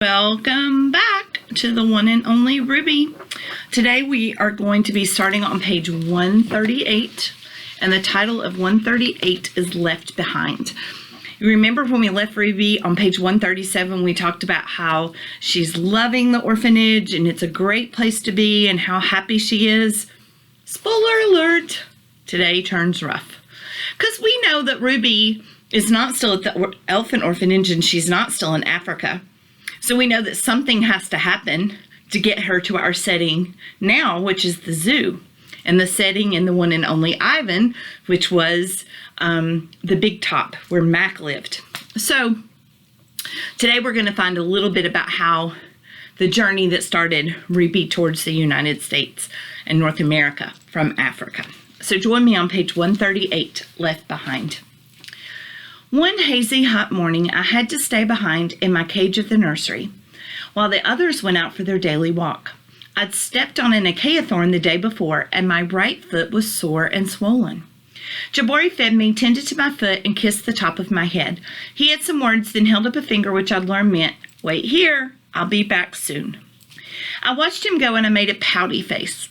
Welcome back to the one and only Ruby. Today we are going to be starting on page 138, and the title of 138 is Left Behind. You remember when we left Ruby on page 137, we talked about how she's loving the orphanage and it's a great place to be and how happy she is. Spoiler alert, today turns rough. Because we know that Ruby is not still at the elephant orphanage and she's not still in Africa. So we know that something has to happen to get her to our setting now, which is the zoo. And the setting in the one and only Ivan, which was the Big Top, where Mac lived. So today we're going to find a little bit about how the journey that started Ruby towards the United States and North America from Africa. So join me on page 138, Left Behind. One hazy, hot morning, I had to stay behind in my cage of the nursery, while the others went out for their daily walk. I'd stepped on an acacia thorn the day before, and my right foot was sore and swollen. Jabari fed me, tended to my foot, and kissed the top of my head. He had some words, then held up a finger, which I'd learned meant, "Wait here, I'll be back soon." I watched him go, and I made a pouty face.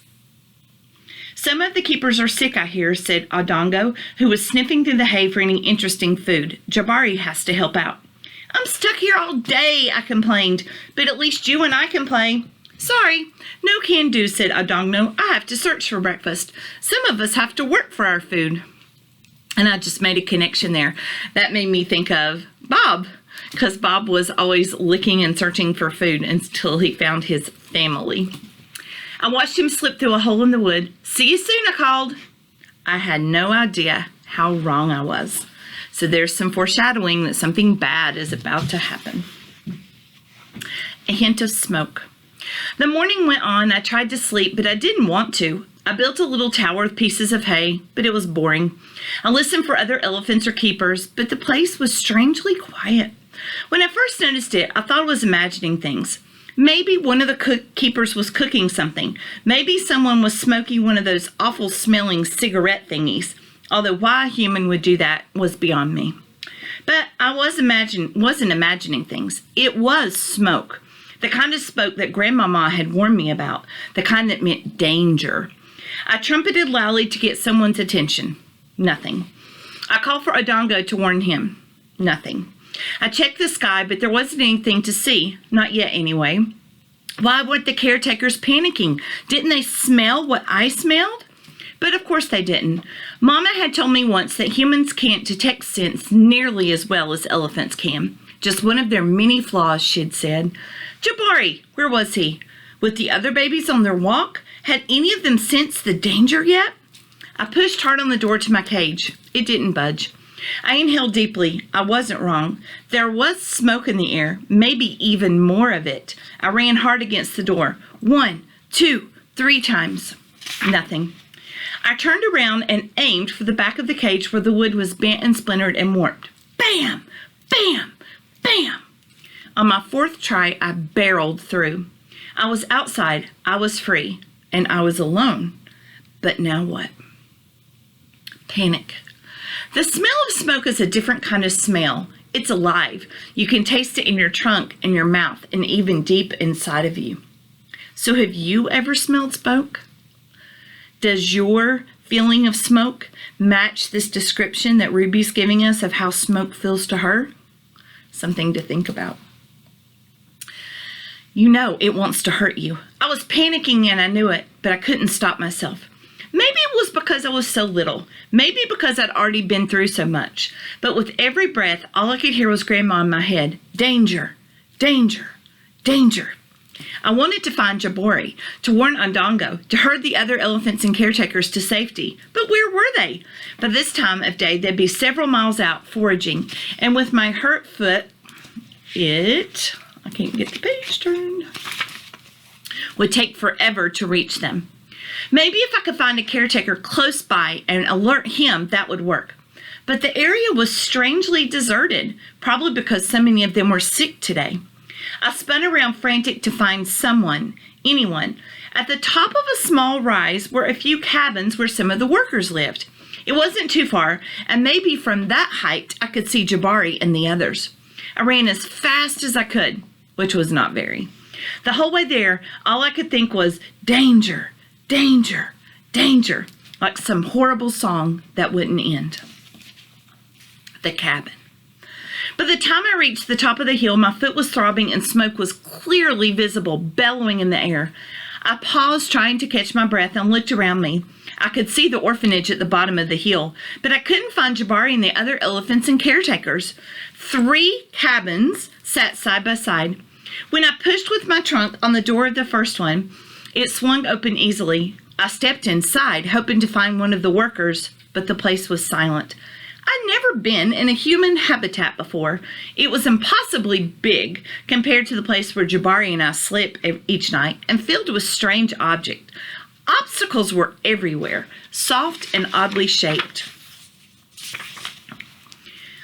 "Some of the keepers are sick, I hear," said Odongo, who was sniffing through the hay for any interesting food. "Jabari has to help out." "I'm stuck here all day," I complained, "but at least you and I can play." "Sorry, no can do," said Odongo. "I have to search for breakfast. Some of us have to work for our food." And I just made a connection there. That made me think of Bob, because Bob was always looking and searching for food until he found his family. I watched him slip through a hole in the wood. "See you soon," I called. I had no idea how wrong I was. So there's some foreshadowing that something bad is about to happen. A hint of smoke. The morning went on. I tried to sleep, but I didn't want to. I built a little tower with pieces of hay, but it was boring. I listened for other elephants or keepers, but the place was strangely quiet. When I first noticed it, I thought I was imagining things. Maybe one of the keepers was cooking something. Maybe someone was smoking one of those awful smelling cigarette thingies. Although why a human would do that was beyond me. But I wasn't imagining things. It was smoke. The kind of smoke that Grandmama had warned me about. The kind that meant danger. I trumpeted loudly to get someone's attention. Nothing. I called for Odongo to warn him. Nothing. I checked the sky, but there wasn't anything to see. Not yet, anyway. Why weren't the caretakers panicking? Didn't they smell what I smelled? But of course they didn't. Mama had told me once that humans can't detect scents nearly as well as elephants can. Just one of their many flaws, she'd said. Jabari, where was he? With the other babies on their walk? Had any of them sensed the danger yet? I pushed hard on the door to my cage. It didn't budge. I inhaled deeply. I wasn't wrong. There was smoke in the air, maybe even more of it. I ran hard against the door. 1, 2, 3 times. Nothing. I turned around and aimed for the back of the cage where the wood was bent and splintered and warped. Bam! Bam! Bam! On my 4th try, I barreled through. I was outside. I was free. And I was alone. But now what? Panic. The smell of smoke is a different kind of smell. It's alive. You can taste it in your trunk, in your mouth, and even deep inside of you. So have you ever smelled smoke? Does your feeling of smoke match this description that Ruby's giving us of how smoke feels to her? Something to think about. You know it wants to hurt you. I was panicking and I knew it, but I couldn't stop myself. Maybe it was because I was so little. Maybe because I'd already been through so much. But with every breath, all I could hear was Grandma in my head. Danger, danger, danger. I wanted to find Jabari, to warn Odongo, to herd the other elephants and caretakers to safety. But where were they? By this time of day, they'd be several miles out foraging. And with my hurt foot, I can't get the page turned, would take forever to reach them. Maybe if I could find a caretaker close by and alert him, that would work. But the area was strangely deserted, probably because so many of them were sick today. I spun around frantic to find someone, anyone. At the top of a small rise were a few cabins where some of the workers lived. It wasn't too far, and maybe from that height I could see Jabari and the others. I ran as fast as I could. which was not very. The whole way there, all I could think was, danger, danger, danger, like some horrible song that wouldn't end. The cabin. By the time I reached the top of the hill, my foot was throbbing and smoke was clearly visible, bellowing in the air. I paused, trying to catch my breath, and looked around me. I could see the orphanage at the bottom of the hill, but I couldn't find Jabari and the other elephants and caretakers. 3 cabins sat side by side. When I pushed with my trunk on the door of the first one, it swung open easily. I stepped inside, hoping to find one of the workers, but the place was silent. I'd never been in a human habitat before. It was impossibly big compared to the place where Jabari and I sleep each night, and filled with strange objects. Obstacles were everywhere, soft and oddly shaped,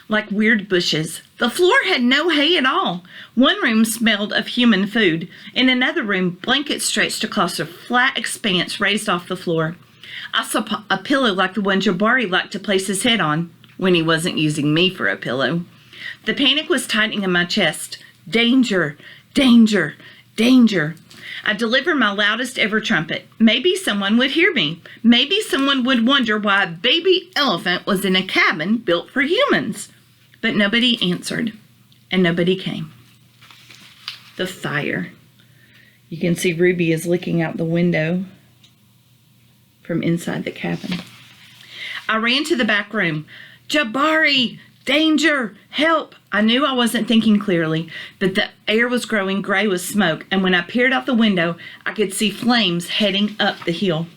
like weird bushes. The floor had no hay at all. One room smelled of human food. In another room, blankets stretched across a flat expanse raised off the floor. I saw a pillow like the one Jabari liked to place his head on when he wasn't using me for a pillow. The panic was tightening in my chest. Danger, danger, danger. I delivered my loudest ever trumpet. Maybe someone would hear me. Maybe someone would wonder why a baby elephant was in a cabin built for humans. But nobody answered, and nobody came. The fire. You can see Ruby is looking out the window from inside the cabin. I ran to the back room. Jabari! Danger! Help! I knew I wasn't thinking clearly, but the air was growing gray with smoke, and when I peered out the window, I could see flames heading up the hill.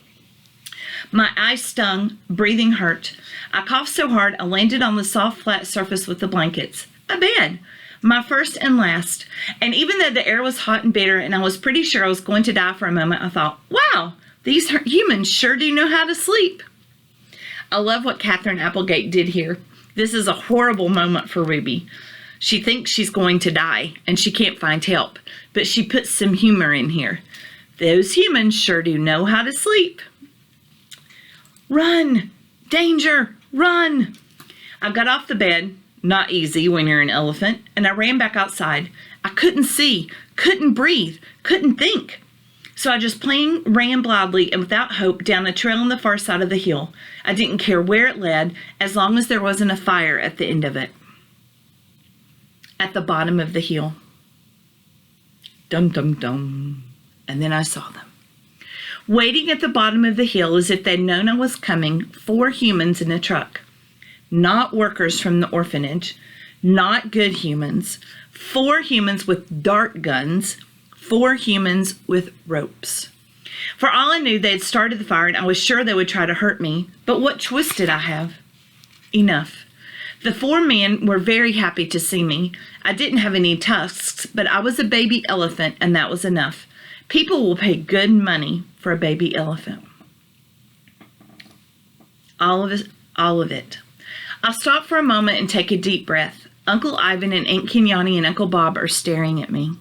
My eyes stung, breathing hurt. I coughed so hard I landed on the soft, flat surface with the blankets. A bed. My first and last. And even though the air was hot and bitter and I was pretty sure I was going to die for a moment, I thought, wow, these humans sure do know how to sleep. I love what Katherine Applegate did here. This is a horrible moment for Ruby. She thinks she's going to die and she can't find help, but she puts some humor in here. Those humans sure do know how to sleep. Run! Danger! Run! I got off the bed, not easy when you're an elephant, and I ran back outside. I couldn't see, couldn't breathe, couldn't think. So I just plain ran blindly and without hope down a trail on the far side of the hill. I didn't care where it led, as long as there wasn't a fire at the end of it. At the bottom of the hill. Dum, dum, dum. And then I saw them. Waiting at the bottom of the hill as if they'd known I was coming, 4 humans in a truck. Not workers from the orphanage. Not good humans. 4 humans with dart guns. 4 humans with ropes. For all I knew, they had started the fire, and I was sure they would try to hurt me. But what choice did I have? Enough. The 4 men were very happy to see me. I didn't have any tusks, but I was a baby elephant, and that was enough. People will pay good money for a baby elephant. All of it. I'll stop for a moment and take a deep breath. Uncle Ivan and Aunt Kenyani and Uncle Bob are staring at me.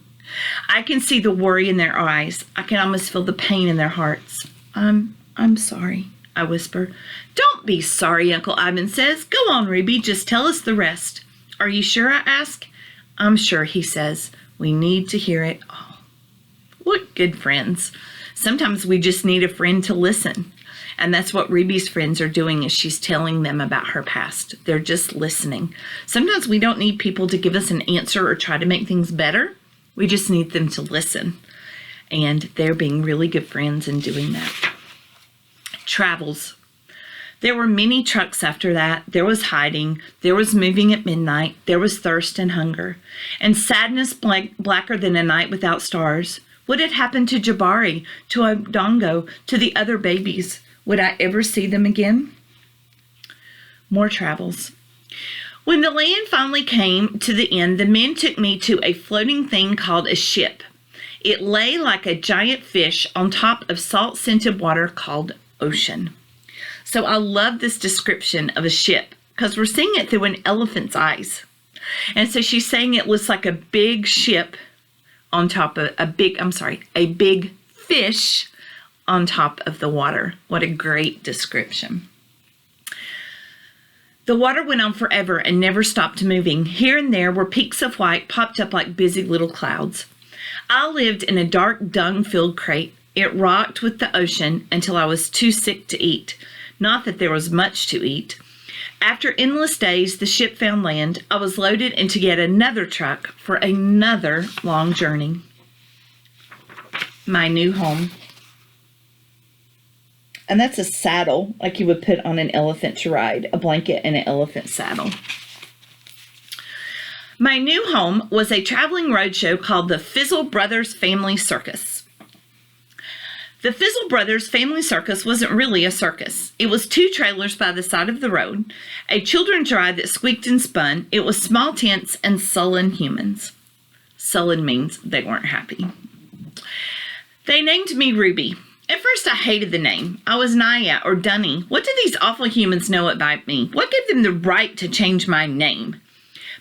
I can see the worry in their eyes. I can almost feel the pain in their hearts. I'm sorry, I whisper. Don't be sorry, Uncle Ivan says. Go on, Ruby, just tell us the rest. Are you sure, I ask? I'm sure, he says. We need to hear it all. What good friends. Sometimes we just need a friend to listen. And that's what Ruby's friends are doing, is she's telling them about her past. They're just listening. Sometimes we don't need people to give us an answer or try to make things better. We just need them to listen. And they're being really good friends in doing that. Travels. There were many trucks after that. There was hiding. There was moving at midnight. There was thirst and hunger. And sadness blacker than a night without stars. What had happened to Jabari, to Odongo, to the other babies? Would I ever see them again? More travels. When the land finally came to the end, the men took me to a floating thing called a ship. It lay like a giant fish on top of salt-scented water called ocean. So I love this description of a ship because we're seeing it through an elephant's eyes. And so she's saying it looks like a big ship on top of a big fish on top of the water. What a great description. The water went on forever and never stopped moving. Here and there were peaks of white popped up like busy little clouds. I lived in a dark, dung-filled crate. It rocked with the ocean until I was too sick to eat. Not that there was much to eat. After endless days, the ship found land. I was loaded into yet another truck for another long journey. My new home. And that's a saddle, like you would put on an elephant to ride, a blanket and an elephant saddle. My new home was a traveling roadshow called the Fizzle Brothers Family Circus. The Fizzle Brothers Family Circus wasn't really a circus. It was 2 trailers by the side of the road, a children's ride that squeaked and spun. It was small tents and sullen humans. Sullen means they weren't happy. They named me Ruby. At first, I hated the name. I was Naya or Dunny. What did these awful humans know about me? What gave them the right to change my name?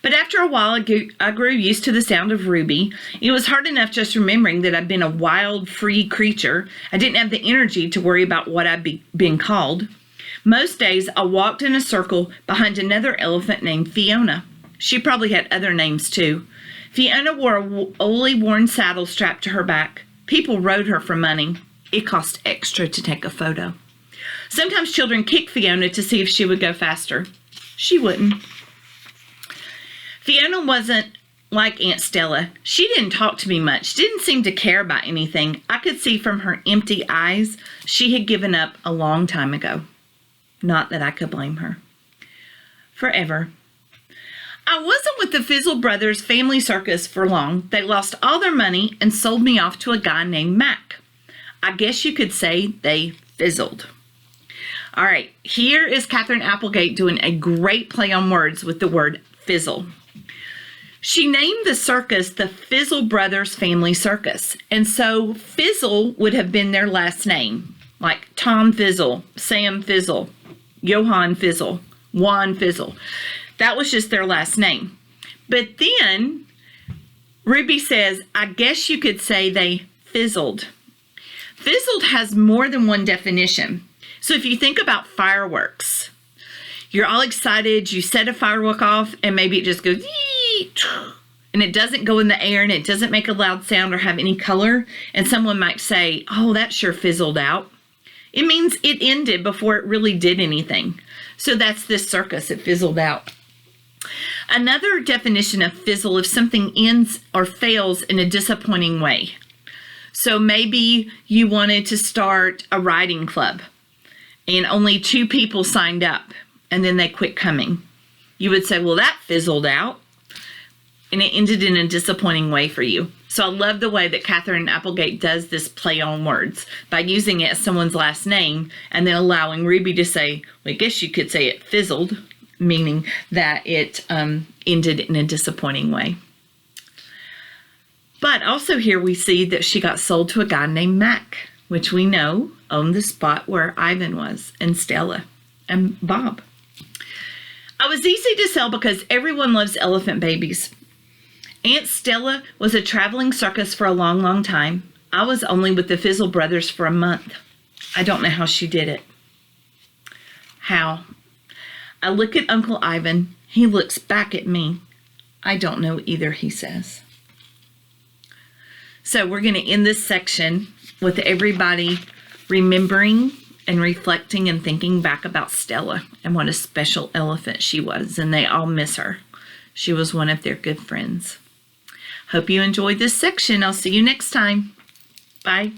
But after a while, I grew used to the sound of Ruby. It was hard enough just remembering that I'd been a wild, free creature. I didn't have the energy to worry about what I'd been called. Most days, I walked in a circle behind another elephant named Fiona. She probably had other names, too. Fiona wore a oldly worn saddle strapped to her back. People rode her for money. It cost extra to take a photo. Sometimes children kicked Fiona to see if she would go faster. She wouldn't. Fiona wasn't like Aunt Stella. She didn't talk to me much, didn't seem to care about anything. I could see from her empty eyes she had given up a long time ago. Not that I could blame her. Forever. I wasn't with the Fizzle Brothers Family Circus for long. They lost all their money and sold me off to a guy named Mac. I guess you could say they fizzled. All right, here is Katherine Applegate doing a great play on words with the word fizzle. She named the circus the Fizzle Brothers Family Circus, and so Fizzle would have been their last name, like Tom Fizzle, Sam Fizzle, Johann Fizzle, Juan Fizzle. That was just their last name. But then Ruby says, I guess you could say they fizzled. Fizzled has more than one definition. So if you think about fireworks, you're all excited, you set a firework off, and maybe it just goes, and it doesn't go in the air, and it doesn't make a loud sound or have any color, and someone might say, oh, that sure fizzled out. It means it ended before it really did anything. So that's this circus, it fizzled out. Another definition of fizzle, if something ends or fails in a disappointing way. So maybe you wanted to start a riding club and only 2 people signed up and then they quit coming. You would say, well, that fizzled out, and it ended in a disappointing way for you. So I love the way that Katherine Applegate does this play on words by using it as someone's last name and then allowing Ruby to say, well, I guess you could say it fizzled, meaning that it ended in a disappointing way. But also here we see that she got sold to a guy named Mac, which we know owned the spot where Ivan was, and Stella, and Bob. I was easy to sell because everyone loves elephant babies. Aunt Stella was a traveling circus for a long, long time. I was only with the Fizzle Brothers for a month. I don't know how she did it. How? I look at Uncle Ivan. He looks back at me. I don't know either, he says. So we're going to end this section with everybody remembering and reflecting and thinking back about Stella and what a special elephant she was, and they all miss her. She was one of their good friends. Hope you enjoyed this section. I'll see you next time. Bye.